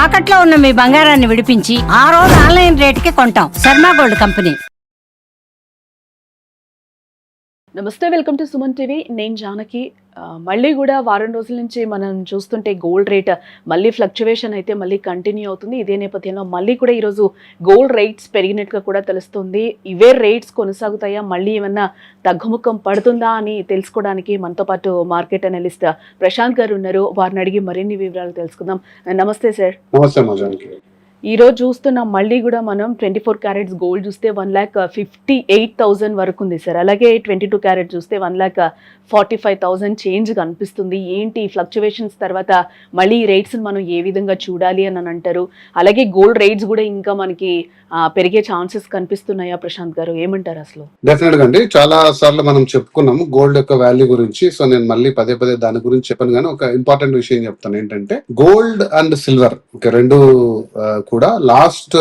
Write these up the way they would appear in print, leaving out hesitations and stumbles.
తాకట్లో ఉన్న మీ బంగారాన్ని విడిపించి ఆ రోజు ఆన్లైన్ రేటుకి కొంటాం. Sharma gold company. నమస్తే, వెల్కమ్ టు సుమన్ టీవీ. నేను జానకి. మళ్ళీ కూడా వారం రోజుల నుంచి మనం చూస్తుంటే గోల్డ్ రేట్ మళ్ళీ ఫ్లక్చువేషన్ అయితే మళ్ళీ కంటిన్యూ అవుతుంది. ఇదే నేపథ్యంలో మళ్ళీ కూడా ఈరోజు గోల్డ్ రేట్స్ పెరిగినట్టుగా కూడా తెలుస్తుంది. ఇవే రేట్స్ కొనసాగుతాయా, మళ్ళీ ఏమన్నా తగ్గుముఖం పడుతుందా అని తెలుసుకోవడానికి మనతో పాటు మార్కెట్ అనలిస్ట్ ప్రశాంత్ గారు ఉన్నారు. వారిని అడిగి మరిన్ని వివరాలు తెలుసుకుందాం. నమస్తే సార్. నమస్తే. ఈ రోజు చూస్తున్నాం మళ్ళీ కూడా మనం 24 క్యారెట్స్ గోల్డ్ చూస్తే 1,58,000 వరకు ఉంది సార్. అలాగే 22 క్యారెట్ చూస్తే 1,45,000 చేంజ్ కనిపిస్తుంది. ఏంటి ఫ్లక్చువేషన్స్ తర్వాత మళ్ళీ ఈ రేట్స్ మనం ఏ విధంగా చూడాలి అని అంటారు? అలాగే గోల్డ్ రేట్స్ కూడా ఇంకా మనకి పెరిగే ఛాన్సెస్ కనిపిస్తున్నాయా ప్రశాంత్ గారు, ఏమంటారు అసలు? డెఫినెట్ గా అండి, చాలా సార్లు మనం చెప్పుకున్నాము గోల్డ్ యొక్క వాల్యూ గురించి. సో నేను మళ్ళీ పదే దాని గురించి చెప్పాను, కానీ ఒక ఇంపార్టెంట్ విషయం చెప్తాను. ఏంటంటే గోల్డ్ అండ్ సిల్వర్ రెండు కూడా లాస్ట్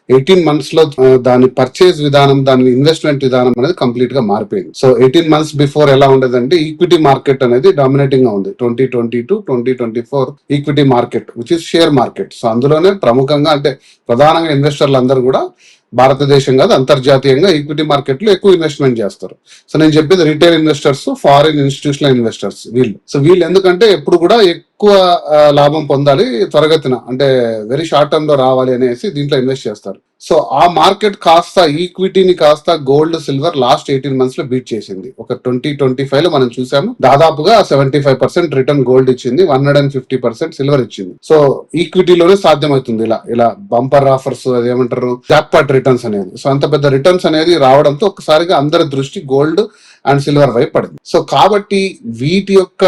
18 months లో దాని పర్చేజ్ విధానం, దాని ఇన్వెస్ట్మెంట్ విధానం అనేది కంప్లీట్ గా మారిపోయింది. సో 18 months బిఫోర్ ఎలా ఉండేదంటే ఈక్విటీ మార్కెట్ అనేది డామినేటింగ్ గా ఉంది. 2022 2024 equity market which is share market. So అందులోనే ప్రముఖంగా అంటే ప్రధానంగా ఇన్వెస్టర్లు అందరూ కూడా భారతదేశం కాదు అంతర్జాతీయంగా ఈక్విటీ మార్కెట్ లో ఎక్కువ ఇన్వెస్ట్మెంట్ చేస్తారు. సో నేను చెప్పేది retail investors, foreign institutional investors వీళ్ళు. సో వీళ్ళు ఎందుకంటే ఎప్పుడు కూడా ఎక్కువ లాభం పొందాలి త్వరగతిన, అంటే వెరీ షార్ట్ టర్మ్ లో రావాలి అనేసి దీంట్లో ఇన్వెస్ట్ చేస్తారు. సో ఆ మార్కెట్ కాస్త ఈక్విటీని కాస్త గోల్డ్ సిల్వర్ లాస్ట్ 18 months లో బీట్ చేసింది. ఒక 2025 లో మనం చూసాము దాదాపుగా 75% రిటర్న్ గోల్డ్ ఇచ్చింది, 150% సిల్వర్ ఇచ్చింది. సో ఈక్విటీలోనే సాధ్యమవుతుంది ఇలా బంపర్ ఆఫర్స్, అదేమంటారు జాక్పాట్ రిటర్న్స్ అనేది. సో అంత పెద్ద రిటర్న్స్ అనేది రావడంతో ఒకసారిగా అందరి దృష్టి గోల్డ్ అండ్ సిల్వర్ వైపు పడింది. సో కాబట్టి వీటి యొక్క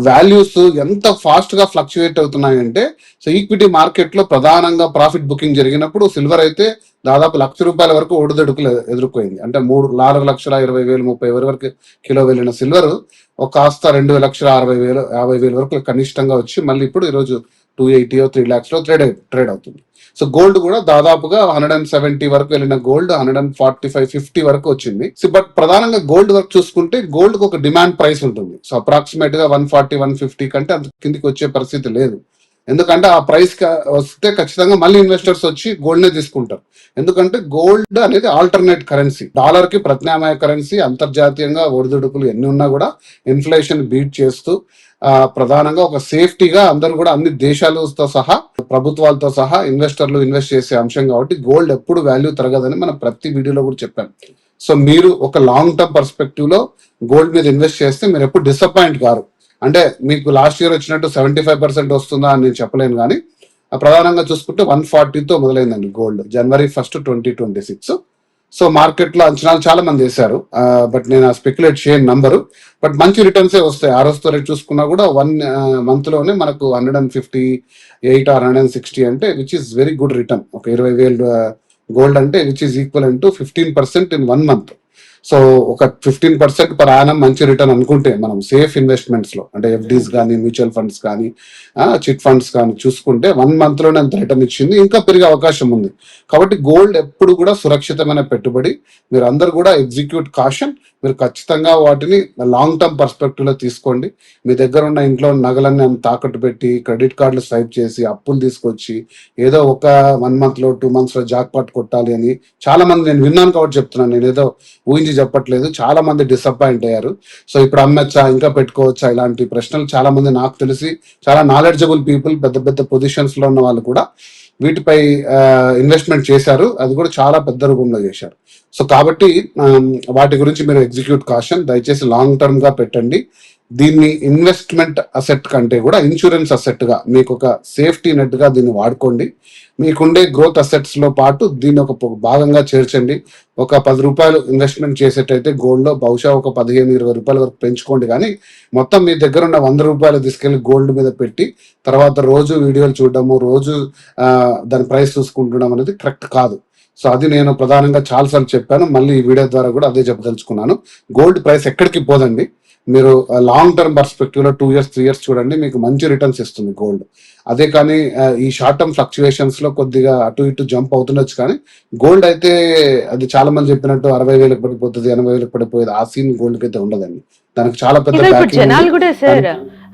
వాల్యూస్ ఎంత ఫాస్ట్ గా ఫ్లక్చుయేట్ అవుతున్నాయంటే, సో ఈక్విటీ మార్కెట్ లో ప్రధానంగా ప్రాఫిట్ బుకింగ్ జరిగినప్పుడు సిల్వర్ అయితే దాదాపు ₹1,00,000 వరకు ఒడిదొడుకులు ఎదుర్కొంది. అంటే 4,20,000-30,000 వరకు కిలో వెళ్ళిన సిల్వర్ ఒక కాస్త 2,60,000-50,000 వరకు కనిష్టంగా వచ్చి మళ్ళీ ఇప్పుడు ఈరోజు 280 or 3 lakhs లో ట్రేడ్ అవుతుంది. సో గోల్డ్ కూడా దాదాపుగా 170 వరకు వెళ్ళిన గోల్డ్ 145-50 వరకు వచ్చింది. సో బట్ ప్రధానంగా గోల్డ్ వరకు చూసుకుంటే గోల్డ్ కు ఒక డిమాండ్ ప్రైస్ ఉంటుంది. సో అప్రాక్సిమేట్ గా 140-150 కంటే అంత కిందికి వచ్చే పరిస్థితి లేదు. ఎందుకంటే ఆ ప్రైస్ వస్తే ఖచ్చితంగా మళ్ళీ ఇన్వెస్టర్స్ వచ్చి గోల్డ్ నే తీసుకుంటారు. ఎందుకంటే గోల్డ్ అనేది ఆల్టర్నేట్ కరెన్సీ, డాలర్ కి ప్రత్యామ్నాయ కరెన్సీ. అంతర్జాతీయంగా ఒడిదుడుకులు ఎన్ని ఉన్నా కూడా ఇన్ఫ్లేషన్ బీట్ చేస్తూ ప్రధానంగా ఒక సేఫ్టీగా అందరూ కూడా అన్ని దేశాలతో సహా ప్రభుత్వాలతో సహా ఇన్వెస్టర్లు ఇన్వెస్ట్ చేసే అంశం కాబట్టి గోల్డ్ ఎప్పుడు వాల్యూ తరగదని మనం ప్రతి వీడియోలో కూడా చెప్పాం. సో మీరు ఒక లాంగ్ టర్మ్ పర్స్పెక్టివ్ లో గోల్డ్ మీద ఇన్వెస్ట్ చేస్తే మీరు ఎప్పుడు డిసప్పాయింట్ కారు. అంటే మీకు లాస్ట్ ఇయర్ వచ్చినట్టు 75% వస్తుందా అని నేను చెప్పలేను, కానీ ప్రధానంగా చూసుకుంటే 140తో మొదలైందండి gold January 1st 2026. So market లో అంచనాలు చాలా మంది వేశారు, బట్ నేను స్పెక్యులేట్ చేయని నంబరు. బట్ మంచి రిటర్న్స్ వస్తాయి. ఆ రోజుతో రేట్ చూసుకున్నా కూడా 1 month లోనే మనకు 158 or 160 అంటే which is very good return. ఒక 20,000 గోల్డ్ అంటే which is equal to 15% in 1 month. So ఒక 15% పర్ యానం మంచి రిటర్న్ అనుకుంటే మనం సేఫ్ ఇన్వెస్ట్మెంట్స్ లో, అంటే ఎఫ్డీస్ కానీ మ్యూచువల్ ఫండ్స్ కానీ చిట్ ఫండ్స్ కానీ చూసుకుంటే 1 month లోనే అంత రిటర్న్ ఇచ్చింది, ఇంకా పెరిగే అవకాశం ఉంది. కాబట్టి గోల్డ్ ఎప్పుడు కూడా సురక్షితమైన పెట్టుబడి. మీరు అందరు కూడా ఎగ్జిక్యూట్ కాషన్. మీరు ఖచ్చితంగా వాటిని లాంగ్ టర్మ్ పర్స్పెక్టివ్ లో తీసుకోండి. మీ దగ్గర ఉన్న ఇంట్లో నగలన్నీ తాకట్టు పెట్టి క్రెడిట్ కార్డులు స్వైప్ చేసి అప్పులు తీసుకొచ్చి ఏదో ఒక 1 month లో 2 months లో జాక్పాట్ కొట్టాలి అని చాలా మంది, నేను విన్నాను కాబట్టి చెప్తున్నాను, నేను ఏదో ఊహించి చెప్పట్లేదు, చాలా మంది డిసప్పాయింట్ అయ్యారు. సో ఇప్పుడు అమ్మచ్చా, ఇంకా పెట్టుకోవచ్చా, ఇలాంటి ప్రశ్నలు చాలా మంది, నాకు తెలిసి చాలా నాలెడ్జబుల్ పీపుల్, పెద్ద పొజిషన్స్ లో ఉన్న వాళ్ళు కూడా వీటిపై ఇన్వెస్ట్మెంట్ చేశారు. అది కూడా చాలా పెద్ద రూపంలో చేశారు. సో కాబట్టి వాటి గురించి మీరు ఎగ్జిక్యూట్ కాషన్. దయచేసి లాంగ్ టర్మ్ గా పెట్టండి. దీన్ని ఇన్వెస్ట్మెంట్ అసెట్ కంటే కూడా ఇన్సూరెన్స్ అసెట్ గా, మీకు ఒక సేఫ్టీ నెట్ గా దీన్ని వాడుకోండి. మీకుండే గ్రోత్ అసెట్స్ లో పాటు దీన్ని ఒక భాగంగా చేర్చండి. ఒక ₹10 ఇన్వెస్ట్మెంట్ చేసేటైతే గోల్డ్ లో బహుశా ఒక ₹15-20 వరకు పెంచుకోండి. కానీ మొత్తం మీ దగ్గర ఉన్న ₹100 తీసుకెళ్లి గోల్డ్ మీద పెట్టి తర్వాత రోజు వీడియోలు చూడడము, రోజు దాని ప్రైస్ చూసుకుంటడం అనేది కరెక్ట్ కాదు. సో అది నేను ప్రధానంగా చాలాసార్లు చెప్పాను, మళ్ళీ ఈ వీడియో ద్వారా కూడా అదే చెప్పదలుచుకున్నాను. గోల్డ్ ప్రైస్ ఎక్కడికి పోదండి. మీరు లాంగ్ టర్మ్ పర్స్పెక్టివ్ లో 2 years 3 years చూడండి, మీకు మంచి రిటర్న్స్ ఇస్తుంది గోల్డ్. అదే కానీ ఈ షార్ట్ టర్మ్ ఫ్లక్చుయేషన్స్ లో కొద్దిగా అటు ఇటు జంప్ అవుతుండొచ్చు, కానీ గోల్డ్ అయితే అది చాలా మంది చెప్పినట్టు 60,000 పడిపోతుంది, 80,000 పడిపోయేది ఆ సీన్ గోల్డ్ కి అయితే ఉండదండి. దానికి చాలా పెద్ద జనాలు కూడా సార్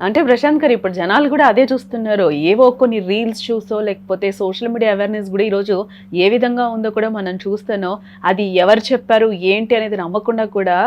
అంటే ప్రశాంత్ గారు ఇప్పుడు జనాలు కూడా అదే చూస్తున్నారు. ఏవో కొన్ని రీల్స్ చూసో లేకపోతే సోషల్ మీడియా అవేర్నెస్ కూడా ఈరోజు ఏ విధంగా ఉందో కూడా మనం చూస్తానో అది ఎవరు చెప్పారు ఏంటి అనేది నమ్మకుండా కూడా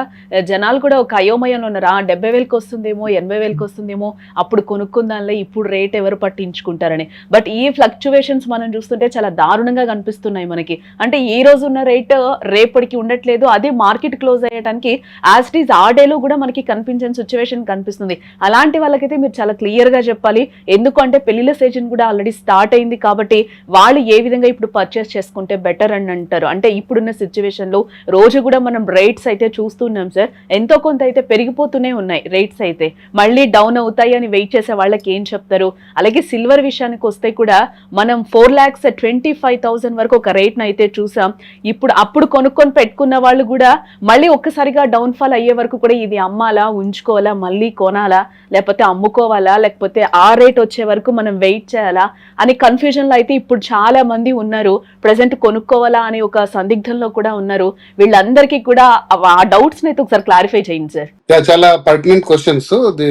జనాలు కూడా ఒక అయోమయంలో ఉన్నారు. 70,000కి వస్తుందేమో 80,000కి వస్తుందేమో అప్పుడు కొనుక్కుందాంలే ఇప్పుడు రేట్ ఎవరు పట్టించుకుంటారని. బట్ ఈ ఫ్లక్చువేషన్స్ మనం చూస్తుంటే చాలా దారుణంగా కనిపిస్తున్నాయి మనకి. అంటే ఈ రోజు ఉన్న రేట్ రేపటికి ఉండట్లేదు. అదే మార్కెట్ క్లోజ్ అయ్యడానికి యాజ్ ఇట్ ఈస్ ఆ డేలో కూడా మనకి కనిపించని సిచ్యువేషన్ కనిపిస్తుంది. అలాంటి వాళ్ళకైతే మీరు చాలా క్లియర్ గా చెప్పాలి. ఎందుకంటే పెళ్లిళ్ళ సీజన్ కూడా ఆల్రెడీ స్టార్ట్ అయింది కాబట్టి వాళ్ళు ఏ విధంగా ఇప్పుడు పర్చేస్ చేసుకుంటే బెటర్ అని అంటారు. అంటే ఇప్పుడున్న సిచ్యువేషన్ లో రోజు కూడా మనం రేట్స్ అయితే చూస్తున్నాం సార్, ఎంతో కొంత అయితే పెరిగిపోతూనే ఉన్నాయి రేట్స్ అయితే. మళ్ళీ డౌన్ అవుతాయి అని వెయిట్ చేసే వాళ్ళకి ఏం చెప్తారు? అలాగే సిల్వర్ విషయానికి వస్తే కూడా మనం 4,25,000 వరకు ఒక రేట్ అయితే చూసాం. ఇప్పుడు అప్పుడు కొనుక్కొని పెట్టుకున్న వాళ్ళు కూడా మళ్ళీ ఒక్కసారిగా డౌన్ ఫాల్ అయ్యే వరకు కూడా ఇది అమ్మాలా ఉంచుకోవాలా మళ్ళీ కొనాలా లేకపోతే అమ్ముకోవాలా లేకపోతే ఆ రేట్ వచ్చే వరకు మనం వెయిట్ చేయాలా అని కన్ఫ్యూజన్ లో అయితే ఇప్పుడు చాలా మంది ఉన్నారు. ప్రెసెంట్ కొనుక్కోవాలా అనే ఒక సందిగ్ధంలో కూడా ఉన్నారు. వీళ్ళందరికీ కూడా ఆ డౌట్స్ అయితే ఒకసారి క్లారిఫై చేయండి సార్. చాలా పర్టినెంట్ క్వశ్చన్స్. ఇది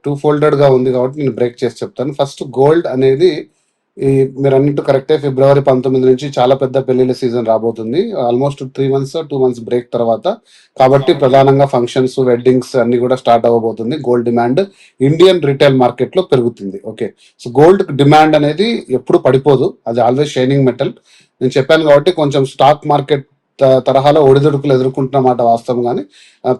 2 ఫోల్డెడ్ గా ఉంది కాబట్టి నేను బ్రేక్ చేసి చెప్తాను. ఫస్ట్, గోల్డ్ అనేది మీరు అన్నట్టు కరెక్టే, ఫిబ్రవరి 19 నుంచి చాలా పెద్ద పెళ్లిళ్ళ సీజన్ రాబోతుంది. ఆల్మోస్ట్ 3 months 2 months బ్రేక్ తర్వాత. కాబట్టి ప్రధానంగా ఫంక్షన్స్, వెడ్డింగ్స్ అన్ని కూడా స్టార్ట్ అవ్వబోతుంది. Gold demand Indian retail market లో పెరుగుతుంది. ఓకే, సో గోల్డ్ డిమాండ్ అనేది ఎప్పుడు పడిపోదు, అది ఆల్వేస్ షైనింగ్ మెటల్. నేను చెప్పాను కాబట్టి కొంచెం స్టాక్ మార్కెట్ తరహాలో ఒడిదుడుకులు ఎదుర్కొంటున్నమాట వాస్తవం, కానీ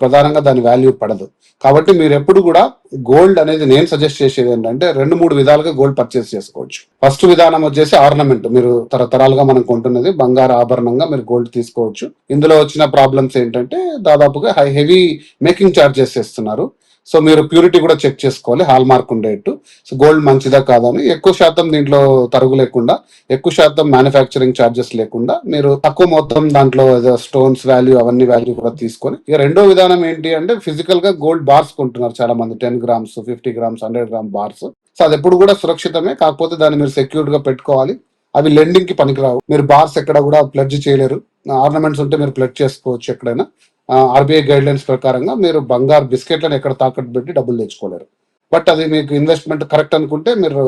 ప్రధానంగా దాని వాల్యూ పడదు. కాబట్టి మీరు ఎప్పుడు కూడా గోల్డ్ అనేది నేను సజెస్ట్ చేసేది ఏంటంటే 2-3 విధాలుగా గోల్డ్ పర్చేస్ చేసుకోవచ్చు. ఫస్ట్ విధానం వచ్చేసి ఆర్నమెంట్. మీరు తరతరాలుగా మనం కొంటున్నది బంగారు ఆభరణంగా మీరు గోల్డ్ తీసుకోవచ్చు. ఇందులో వచ్చిన ప్రాబ్లమ్స్ ఏంటంటే దాదాపుగా హెవీ మేకింగ్ ఛార్జెస్ చేస్తున్నారు. సో మీరు ప్యూరిటీ కూడా చెక్ చేసుకోవాలి, హాల్ మార్క్ ఉండేట్టు. సో గోల్డ్ మంచిదా కాదని. ఎక్కువ శాతం దీంట్లో తరుగు లేకుండా, ఎక్కువ శాతం మ్యానుఫ్యాక్చరింగ్ ఛార్జెస్ లేకుండా మీరు తక్కువ మొత్తం దాంట్లో స్టోన్స్ వాల్యూ అవన్నీ వాల్యూ కూడా తీసుకొని. ఇక రెండో విధానం ఏంటి అంటే ఫిజికల్ గా గోల్డ్ బార్స్ కొంటున్నారు చాలా మంది, 10 grams 50 grams 100 gram bars. So అది ఎప్పుడు కూడా సురక్షితమే, కాకపోతే దాన్ని మీరు సెక్యూర్డ్ గా పెట్టుకోవాలి. అవి లెండింగ్ కి పనికిరావు. మీరు బార్స్ ఎక్కడ కూడా ప్లెడ్జ్ చేయలేరు. ఆర్నమెంట్స్ ఉంటే మీరు ప్లెడ్జ్ చేసుకోవచ్చు ఎక్కడైనా. ఆర్బీఐ గైడ్ లైన్స్ ప్రకారంగా మీరు బంగారు బిస్కెట్లను ఎక్కడ తాకట్టు పెట్టి డబ్బులు తెచ్చుకోలేరు. బట్ అది మీకు ఇన్వెస్ట్మెంట్ కరెక్ట్ అనుకుంటే మీరు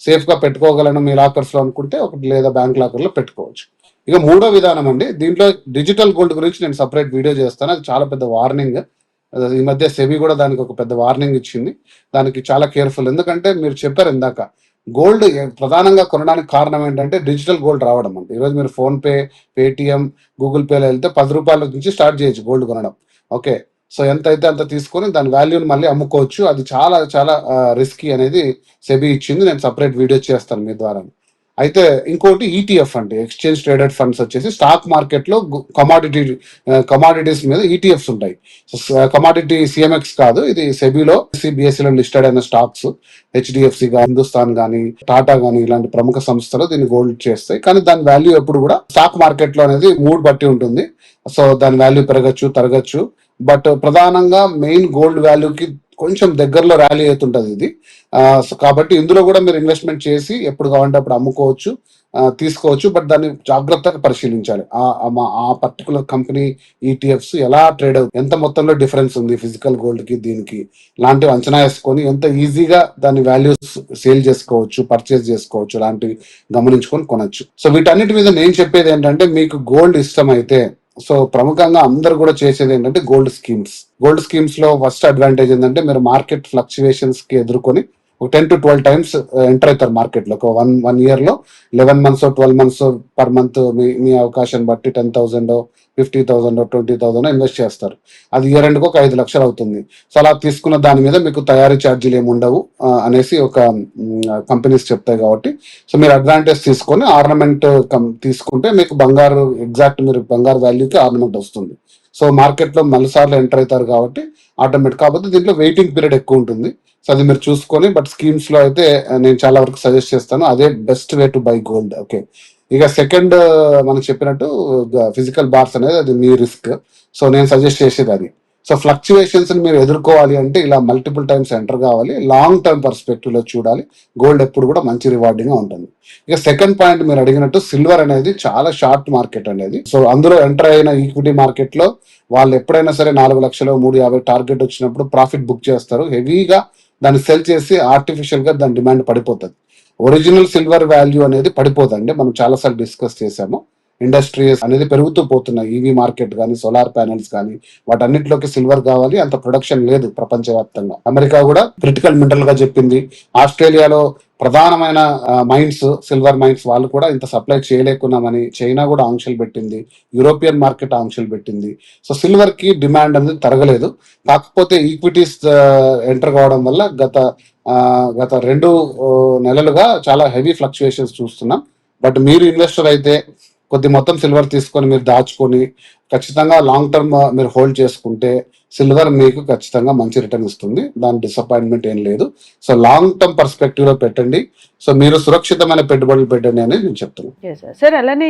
సేఫ్ గా పెట్టుకోగలను మీ లాకర్స్ లో అనుకుంటే ఒకటి లేదా బ్యాంక్ లాకర్ లో పెట్టుకోవచ్చు. ఇక మూడో విధానం అండి, దీంట్లో డిజిటల్ గోల్డ్ గురించి నేను సపరేట్ వీడియో చేస్తాను. అది చాలా పెద్ద వార్నింగ్. ఈ మధ్య సెబీ కూడా దానికి ఒక పెద్ద వార్నింగ్ ఇచ్చింది. దానికి చాలా కేర్ఫుల్. ఎందుకంటే మీరు చెప్పారు ఇందాక, గోల్డ్ ప్రధానంగా కొనడానికి కారణం ఏంటంటే డిజిటల్ గోల్డ్ రావడం. అంటే ఈరోజు మీరు ఫోన్ పే, పేటిఎం, గూగుల్ పేలో వెళ్తే 10 రూపాయల నుంచి స్టార్ట్ చేయొచ్చు గోల్డ్ కొనడం. ఓకే, సో ఎంత అయితే అంత తీసుకొని దాని వాల్యూని మళ్ళీ అమ్ముకోవచ్చు. అది చాలా చాలా రిస్కీ అనేది సెబీ ఇచ్చింది. నేను సపరేట్ వీడియో చేస్తాను మీ ద్వారా. అయితే ఇంకోటి ఈటీఎఫ్ అంటే ఎక్స్చేంజ్ ట్రేడెడ్ ఫండ్స్ వచ్చేసి స్టాక్ మార్కెట్ లో కమాడిటీస్ మీద ఈటీఎఫ్స్ ఉంటాయి. కమాడిటీ సిఎంఎక్స్ కాదు, ఇది సెబీలో బిఎస్సిలో లిస్టెడ్ అయిన స్టాక్స్. హెచ్డిఎఫ్సి గా, హిందుస్థాన్ గానీ, టాటా గానీ ఇలాంటి ప్రముఖ సంస్థలు దీన్ని గోల్డ్ చేస్తాయి. కానీ దాని వాల్యూ ఎప్పుడు కూడా స్టాక్ మార్కెట్ లో అనేది మూడ్ బట్టి ఉంటుంది. సో దాని వాల్యూ పెరగచ్చు తరగచ్చు. బట్ ప్రధానంగా మెయిన్ గోల్డ్ వాల్యూకి కొంచెం దగ్గరలో ర్యాలీ అవుతుంటది ఇది. కాబట్టి ఇందులో కూడా మీరు ఇన్వెస్ట్మెంట్ చేసి ఎప్పుడు కావాలంటే అప్పుడు అమ్ముకోవచ్చు, తీసుకోవచ్చు. బట్ దాన్ని జాగ్రత్తగా పరిశీలించాలి. ఆ పర్టికులర్ కంపెనీ ఈటీఎఫ్స్ ఎలా ట్రేడ్ అవుతుంది, ఎంత మొత్తంలో డిఫరెన్స్ ఉంది ఫిజికల్ గోల్డ్ కి దీనికి, లాంటివి అంచనా వేసుకొని ఎంత ఈజీగా దాని వాల్యూస్ సేల్ చేసుకోవచ్చు, పర్చేస్ చేసుకోవచ్చు, లాంటివి గమనించుకొని కొనొచ్చు. సో వీటన్నిటి మీద నేను చెప్పేది ఏంటంటే, మీకు గోల్డ్ ఇష్టం అయితే, సో ప్రముఖంగా అందరు కూడా చేసేది ఏంటంటే గోల్డ్ స్కీమ్స్. గోల్డ్ స్కీమ్స్ లో ఫస్ట్ అడ్వాంటేజ్ ఏంటంటే మీరు మార్కెట్ ఫ్లక్చువేషన్స్ కి ఎదుర్కొని ఒక 10 to 12 times ఎంటర్ అవుతారు మార్కెట్ లో. ఒక వన్ ఇయర్ లో 11 months 12 months పర్ మంత్ మీ అవకాశం బట్టి 10,000 50,000 20,000 ఇన్వెస్ట్ చేస్తారు. అది ఇయర్ ఎండ్కి ఒక 5 లక్షలు అవుతుంది. సో అలా తీసుకున్న దాని మీద మీకు తయారీ ఛార్జీలు ఏమి ఉండవు అనేసి ఒక కంపెనీస్ చెప్తాయి. కాబట్టి సో మీరు అడ్వాంటేజ్ తీసుకొని ఆర్నమెంట్ తీసుకుంటే మీకు బంగారు ఎగ్జాక్ట్ మీరు బంగారు వాల్యూకి ఆర్నమెంట్ వస్తుంది. సో మార్కెట్ లో మళ్ళీసార్లు ఎంటర్ అవుతారు కాబట్టి ఆటోమేటిక్. కాకపోతే దీంట్లో వెయిటింగ్ పీరియడ్ ఎక్కువ ఉంటుంది. సో అది మీరు చూసుకొని, బట్ స్కీమ్స్ లో అయితే నేను చాలా వరకు సజెస్ట్ చేస్తాను, అదే best way to buy gold. Okay, ఇక సెకండ్ మనం చెప్పినట్టు ఫిజికల్ బార్స్ అనేది అది మీ రిస్క్. సో నేను సజెస్ట్ చేసేది అది. సో ఫ్లక్చువేషన్స్ మీరు ఎదుర్కోవాలి అంటే ఇలా మల్టిపుల్ టైమ్స్ ఎంటర్ కావాలి, లాంగ్ టర్మ్ పర్స్పెక్టివ్ లో చూడాలి. గోల్డ్ ఎప్పుడు కూడా మంచి రివార్డింగ్ గా ఉంటుంది. ఇక సెకండ్ పాయింట్ మీరు అడిగినట్టు సిల్వర్ అనేది చాలా షార్ట్ మార్కెట్ అనేది. సో అందులో ఎంటర్ అయిన ఈక్విటీ మార్కెట్ లో వాళ్ళు ఎప్పుడైనా సరే 4 లక్షలు 350 టార్గెట్ వచ్చినప్పుడు ప్రాఫిట్ బుక్ చేస్తారు, హెవీగా దాన్ని సెల్ చేసి ఆర్టిఫిషియల్ గా దాని డిమాండ్ పడిపోతుంది. ఒరిజినల్ సిల్వర్ వాల్యూ అనేది పడిపోదండి. మనం చాలాసార్లు డిస్కస్ చేసాము. ఇండస్ట్రీస్ అనేది పెరుగుతూ పోతున్నాయి. ఈవీ మార్కెట్ కానీ, సోలార్ ప్యానెల్స్ కానీ, వాటన్నిటిలోకి సిల్వర్ కావాలి. అంత ప్రొడక్షన్ లేదు ప్రపంచవ్యాప్తంగా. అమెరికా కూడా క్రిటికల్ మినరల్ గా చెప్పింది. ఆస్ట్రేలియాలో ప్రధానమైన మైన్స్, సిల్వర్ మైన్స్ వాళ్ళు కూడా ఇంత సప్లై చేయలేకున్నామని చైనా కూడా ఆంక్షలు పెట్టింది. యూరోపియన్ మార్కెట్ ఆంక్షలు పెట్టింది. సో సిల్వర్ కి డిమాండ్ అనేది తరగలేదు. కాకపోతే ఈక్విటీస్ ఎంటర్ కావడం వల్ల గత 2 నెలలుగా చాలా హెవీ ఫ్లక్చుయేషన్స్ చూస్తున్నాం. బట్ మీరు ఇన్వెస్టర్ అయితే కొద్ది మొత్తం సిల్వర్ తీసుకొని మీరు దాచుకొని ఖచ్చితంగా లాంగ్ టర్మ్ మీరు హోల్డ్ చేసుకుంటే సిల్వర్ మీకు ఖచ్చితంగా మంచి రిటర్న్ ఇస్తుంది. దాని డిసప్పాయింట్మెంట్ ఏం లేదు. సో లాంగ్ టర్మ్ పర్స్పెక్టివ్ లో పెట్టండి. సో మీరు సురక్షితమైన పెట్టుబడులు పెట్టండి అనేది నేను చెప్తున్నాను. సార్ అలానే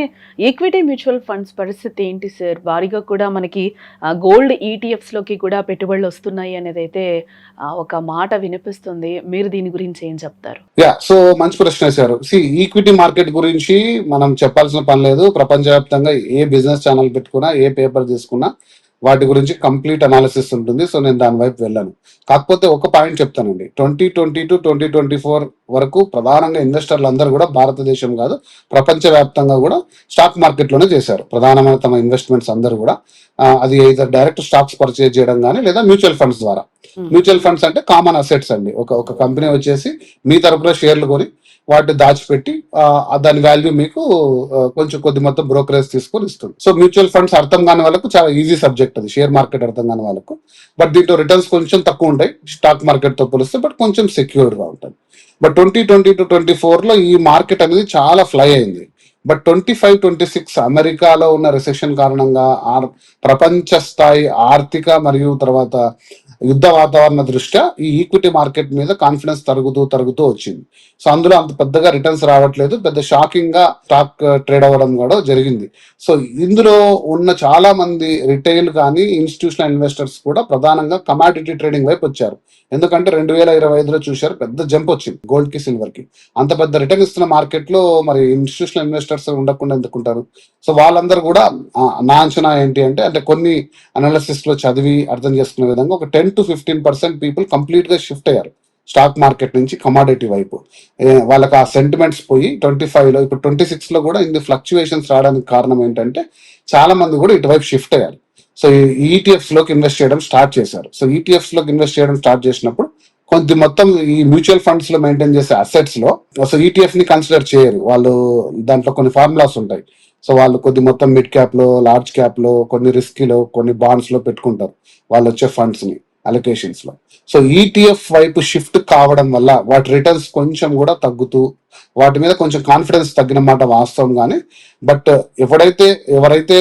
ఈక్విటీ మ్యూచువల్ ఫండ్స్ పరిస్థితి ఏంటి సార్? భారీగా కూడా మనకి గోల్డ్ ఈటీఎఫ్స్ లోకి కూడా పెట్టుబడులు వస్తున్నాయి అనేది అయితే ఒక మాట వినిపిస్తుంది. మీరు దీని గురించి ఏం చెప్తారు? సో మంచి ప్రశ్న వేశారు. ఈక్విటీ మార్కెట్ గురించి మనం చెప్పాల్సిన పని లేదు. ప్రపంచవ్యాప్తంగా ఏ బిజినెస్ ఛానల్ పెట్టుకున్నా, ఏ పేపర్ తీసుకున్నా వాటి గురించి కంప్లీట్ అనాలిసిస్ ఉంటుంది. సో నేను దాని వైపు వెళ్ళాను. కాకపోతే ఒక పాయింట్ చెప్తానండి. 2020 to 2024 వరకు ప్రధానంగా ఇన్వెస్టర్లు అందరూ కూడా భారతదేశం కాదు, ప్రపంచవ్యాప్తంగా కూడా స్టాక్ మార్కెట్ లోనే చేశారు. ప్రధానమైన తమ ఇన్వెస్ట్మెంట్స్ అందరూ కూడా అది డైరెక్ట్ స్టాక్స్ పర్చేజ్ చేయడం కానీ, లేదా మ్యూచువల్ ఫండ్స్ ద్వారా. మ్యూచువల్ ఫండ్స్ అంటే కామన్ అసెట్స్ అండి. ఒక కంపెనీ వచ్చేసి మీ తరపున షేర్లు కొని వాటిని దాచిపెట్టి దాని వాల్యూ మీకు కొద్ది మొత్తం బ్రోకరేజ్ తీసుకొని ఇస్తుంది. సో మ్యూచువల్ ఫండ్స్ అర్థం కాని వాళ్ళకు చాలా ఈజీ సబ్జెక్ట్ అది. షేర్ మార్కెట్ అర్థం కాని వాళ్ళకు. బట్ దీంట్లో రిటర్న్స్ కొంచెం తక్కువ ఉంటాయి స్టాక్ మార్కెట్ తో పోలిస్తే, బట్ కొంచెం సెక్యూర్డ్ గా ఉంటుంది. బట్ 2020 to 2024 లో ఈ మార్కెట్ అనేది చాలా ఫ్లై అయింది. బట్ 25-26 అమెరికాలో ఉన్న రిసెషన్ కారణంగా ప్రపంచ స్థాయి ఆర్థిక మరియు తర్వాత యుద్ధ వాతావరణ దృష్ట్యా ఈ ఈక్విటీ మార్కెట్ మీద కాన్ఫిడెన్స్ తరుగుతూ వచ్చింది. సో అందులో అంత పెద్దగా రిటర్న్స్ రావట్లేదు. పెద్ద షాకింగ్ గా స్టాక్ ట్రేడ్ అవ్వడం కూడా జరిగింది. సో ఇందులో ఉన్న చాలా మంది రిటైల్ కానీ, ఇన్స్టిట్యూషనల్ ఇన్వెస్టర్స్ కూడా ప్రధానంగా కమాడిటీ ట్రేడింగ్ వైపు వచ్చారు. ఎందుకంటే 2025లో చూశారు పెద్ద జంప్ వచ్చింది గోల్డ్ కి, సిల్వర్ కి. అంత పెద్ద రిటర్న్ ఇస్తున్న మార్కెట్ లో మరి ఇన్స్టిట్యూషనల్ ఇన్వెస్టర్స్ ఉండకుండా ఎందుకుంటారు? సో వాళ్ళందరూ కూడా నా అంచనా ఏంటి అంటే కొన్ని అనాలిసిస్ లో చదివి అర్థం చేసుకునే విధంగా ఒక 10 to 15% పీపుల్ కంప్లీట్ గా షిఫ్ట్ అయ్యారు స్టాక్ మార్కెట్ నుంచి కమాడిటీ వైపు. వాళ్ళకి ఆ సెంటిమెంట్స్ పోయి 25లో, ఇప్పుడు 26లో కూడా ఇన్ని ఫ్లక్చుయేషన్స్ రావడానికి కారణం ఏంటంటే చాలా మంది కూడా ఇటువైపు షిఫ్ట్ అయ్యారు. సో ఈటీఎఫ్స్ లోకి ఇన్వెస్ట్ చేయడం స్టార్ట్ చేశారు. సో ఈటీఎఫ్స్ లోకి ఇన్వెస్ట్ చేయడం స్టార్ట్ చేసినప్పుడు కొంత మొత్తం ఈ మ్యూచువల్ ఫండ్స్ లో మెయింటైన్ చేసే అసెట్స్ లో సో ఈటీఎఫ్ ని కన్సిడర్ చేయరు వాళ్ళు. దాంట్లో కొన్ని ఫార్ములాస్ ఉంటాయి. సో వాళ్ళు కొద్ది మొత్తం మిడ్ క్యాప్ లో, లార్జ్ క్యాప్ లో, కొన్ని రిస్కీలో, కొన్ని బాండ్స్ లో పెట్టుకుంటారు వాళ్ళు వచ్చే ఫండ్స్ ని అలొకేషన్స్ లో. సో ఈటీఎఫ్ వైపు షిఫ్ట్ కావడం వల్ల వాటి రిటర్న్స్ కొంచెం కూడా తగ్గుతూ, వాటి మీద కొంచెం కాన్ఫిడెన్స్ తగ్గిన మాట వాస్తవం. కానీ బట్ ఎవరైతే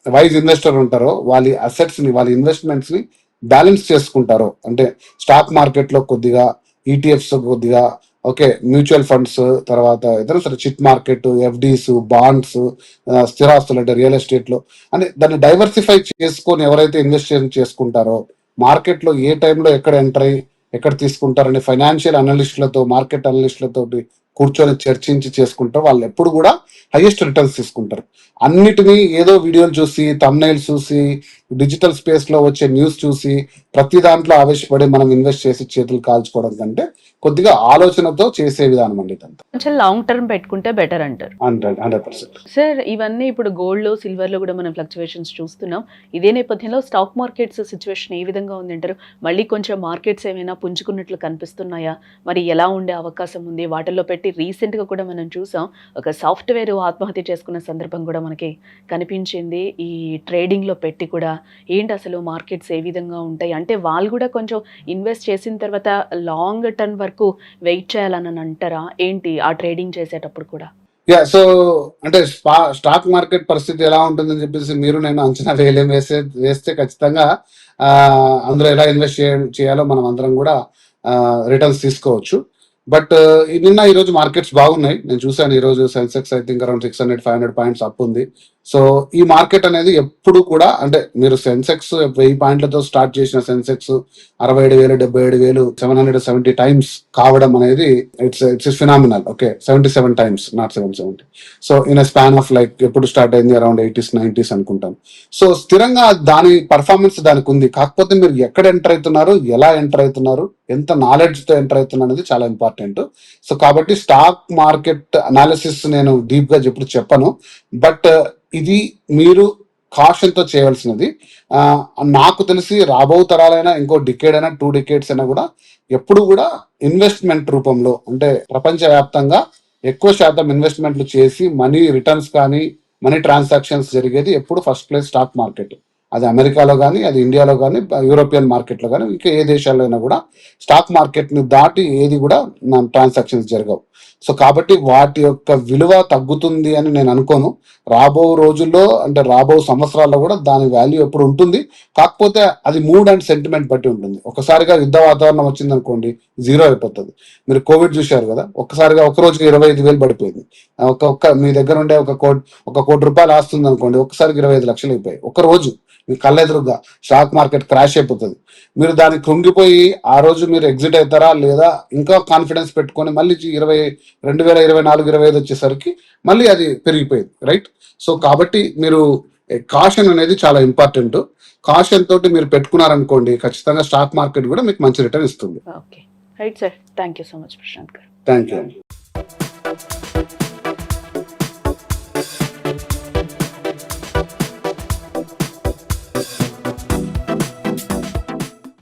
వైజ్ ఇన్వెస్టర్ ఉంటారో వాళ్ళ అసెట్స్ ని, వాళ్ళ ఇన్వెస్ట్మెంట్స్ ని బ్యాలెన్స్ చేసుకుంటారో, అంటే స్టాక్ మార్కెట్ లో కొద్దిగా, ఈటీఎఫ్స్ కొద్దిగా, ఓకే మ్యూచువల్ ఫండ్స్, తర్వాత ఇతర సరే చిట్ మార్కెట్, ఎఫ్డీస్, బాండ్స్, స్థిరాస్తులు అంటే రియల్ ఎస్టేట్ లో, అంటే దాన్ని డైవర్సిఫై చేసుకొని ఎవరైతే ఇన్వెస్ట్ చేసుకుంటారో మార్కెట్ లో ఏ టైంలో ఎక్కడ ఎంటర్ అయ్యి ఎక్కడ తీసుకుంటారని ఫైనాన్షియల్ అనలిస్టులతో, మార్కెట్ అనలిస్టులతో కూర్చొని చర్చించి చేసుకుంటారు. వాళ్ళు ఎప్పుడు కూడా హైయెస్ట్ రిటర్న్స్ తీసుకుంటారు. అన్నిటినీ ఏదో వీడియోలు చూసి, థంబ్నెయిల్స్ చూసి, డిజిటల్ స్పేస్ లో వచ్చే న్యూస్ చూసి ప్రతి దాంట్లో ఆవేశపడి మనం ఇన్వెస్ట్ చేసి చేతులు కాల్చుకోవడం కంటే కొద్దిగా ఆలోచనతో చేసే విధానం అండి ఇదంతా. కొంచెం లాంగ్ టర్మ్ పెట్టుకుంటే బెటర్ అంటారు. 100%. సార్ ఇవన్నీ ఇప్పుడు గోల్డ్, సిల్వర్ లో కూడా మనం ఫ్లక్చువేషన్స్ చూస్తున్నాం. ఇదే నేపథ్యంలో స్టాక్ మార్కెట్స్ సిచ్యువేషన్ ఏ విధంగా ఉందంటారు? మళ్ళీ కొంచెం మార్కెట్స్ ఏమైనా పుంజుకున్నట్లు కనిపిస్తున్నాయా? మరి ఎలా ఉండే అవకాశం ఉంది? వాటిల్లో పెట్టి రీసెంట్ గా కూడా మనం చూసాం, ఒక సాఫ్ట్వేర్ ఆత్మహత్య చేసుకున్న సందర్భం కూడా మనకి కనిపించింది. ఈ ట్రేడింగ్ లో పెట్టి కూడా ఏంటి అసలు మార్కెట్స్ ఏ విధంగా ఉంటాయి అంటే వాళ్ళు కూడా కొంచెం ఇన్వెస్ట్ చేసిన తర్వాత లాంగ్ టర్మ్ వరకు వెయిట్ చేయాలని అంటారా ఏంటి ఆ ట్రేడింగ్ చేసేటప్పుడు కూడా? సో అంటే స్టాక్ మార్కెట్ పరిస్థితి ఎలా ఉంటుందని చెప్పేసి మీరు నేను అంచనా వేస్తే ఖచ్చితంగా అందులో ఎలా ఇన్వెస్ట్ చేయాలో మనం అందరం కూడా రిటర్న్స్ తీసుకోవచ్చు. బట్ నిన్న ఈరోజు మార్కెట్స్ బాగున్నాయి. నేను చూసాను ఈరోజు Sensex I think around 600-500 points up ఉంది. సో ఈ మార్కెట్ అనేది ఎప్పుడు కూడా అంటే మీరు సెన్సెక్స్ 1000 పాయింట్లతో స్టార్ట్ చేసిన సెన్సెక్స్ 67,000 77,000 770 టైమ్స్ కావడం అనేది it's phenomenal. Okay, 77 times, not 770. So in span of like ఎప్పుడు స్టార్ట్ అయింది, అరౌండ్ 80s 90s అనుకుంటాను. సో స్థిరంగా దాని పర్ఫార్మెన్స్ దానికి ఉంది. కాకపోతే మీరు ఎక్కడ ఎంటర్ అవుతున్నారు, ఎలా ఎంటర్ అవుతున్నారు, ఎంత నాలెడ్జ్ తో ఎంటర్ అవుతున్నారు అనేది చాలా ఇంపార్టెంట్. సో కాబట్టి స్టాక్ మార్కెట్ అనాలిసిస్ నేను డీప్ గా ఎప్పుడు చెప్పను, బట్ ఇది మీరు కాషన్ తో చేయవలసినది. నాకు తెలిసి రాబో తరాలైనా ఇంకో డికేడ్ అయినా 2 decades అయినా కూడా ఎప్పుడు కూడా ఇన్వెస్ట్మెంట్ రూపంలో అంటే ప్రపంచవ్యాప్తంగా ఎక్కువ శాతం ఇన్వెస్ట్మెంట్లు చేసి మనీ రిటర్న్స్ కానీ మనీ ట్రాన్సాక్షన్స్ జరిగేది ఎప్పుడు ఫస్ట్ ప్లేస్ స్టాక్ మార్కెట్. అది అమెరికాలో కానీ, అది ఇండియాలో కానీ, యూరోపియన్ మార్కెట్లో కానీ, ఇంకా ఏ దేశాల్లో అయినా కూడా స్టాక్ మార్కెట్ ని దాటి ఏది కూడా ట్రాన్సాక్షన్స్ జరగవు. సో కాబట్టి వాటి యొక్క విలువ తగ్గుతుంది అని నేను అనుకోను. రాబో రోజుల్లో అంటే రాబో సంవత్సరాల్లో కూడా దాని వాల్యూ ఎప్పుడు ఉంటుంది. కాకపోతే అది మూడ్ అండ్ సెంటిమెంట్ బట్టి ఉంటుంది. ఒకసారిగా యుద్ధ వాతావరణం వచ్చింది అనుకోండి, జీరో అయిపోతుంది. మీరు కోవిడ్ చూశారు కదా, ఒక్కసారిగా ఒక రోజుకి 25,000 పడిపోయింది. మీ దగ్గర ఉండే ఒక కోటి రూపాయలు ఆస్తుంది అనుకోండి, ఒక్కసారికి 25 లక్షలు అయిపోయాయి ఒక రోజు. మీ కళ్ళెదురుగా స్టాక్ మార్కెట్ క్రాష్ అయిపోతుంది. మీరు దానికి కృంగిపోయి ఆ రోజు మీరు ఎగ్జిట్ అవుతారా లేదా ఇంకా కాన్ఫిడెన్స్ పెట్టుకొని మళ్ళీ 2024 25 వచ్చేసరికి మళ్ళీ అది పెరిగిపోయింది, రైట్? సో కాబట్టి మీరు కాషన్ అనేది చాలా ఇంపార్టెంట్. కాషన్ తోటి మీరు పెట్టుకున్నారనుకోండి, ఖచ్చితంగా స్టాక్ మార్కెట్ కూడా మీకు మంచి రిటర్న్ ఇస్తుంది. Okay, right sir. Thank you so much Prashanth గారు. థ్యాంక్ యూ.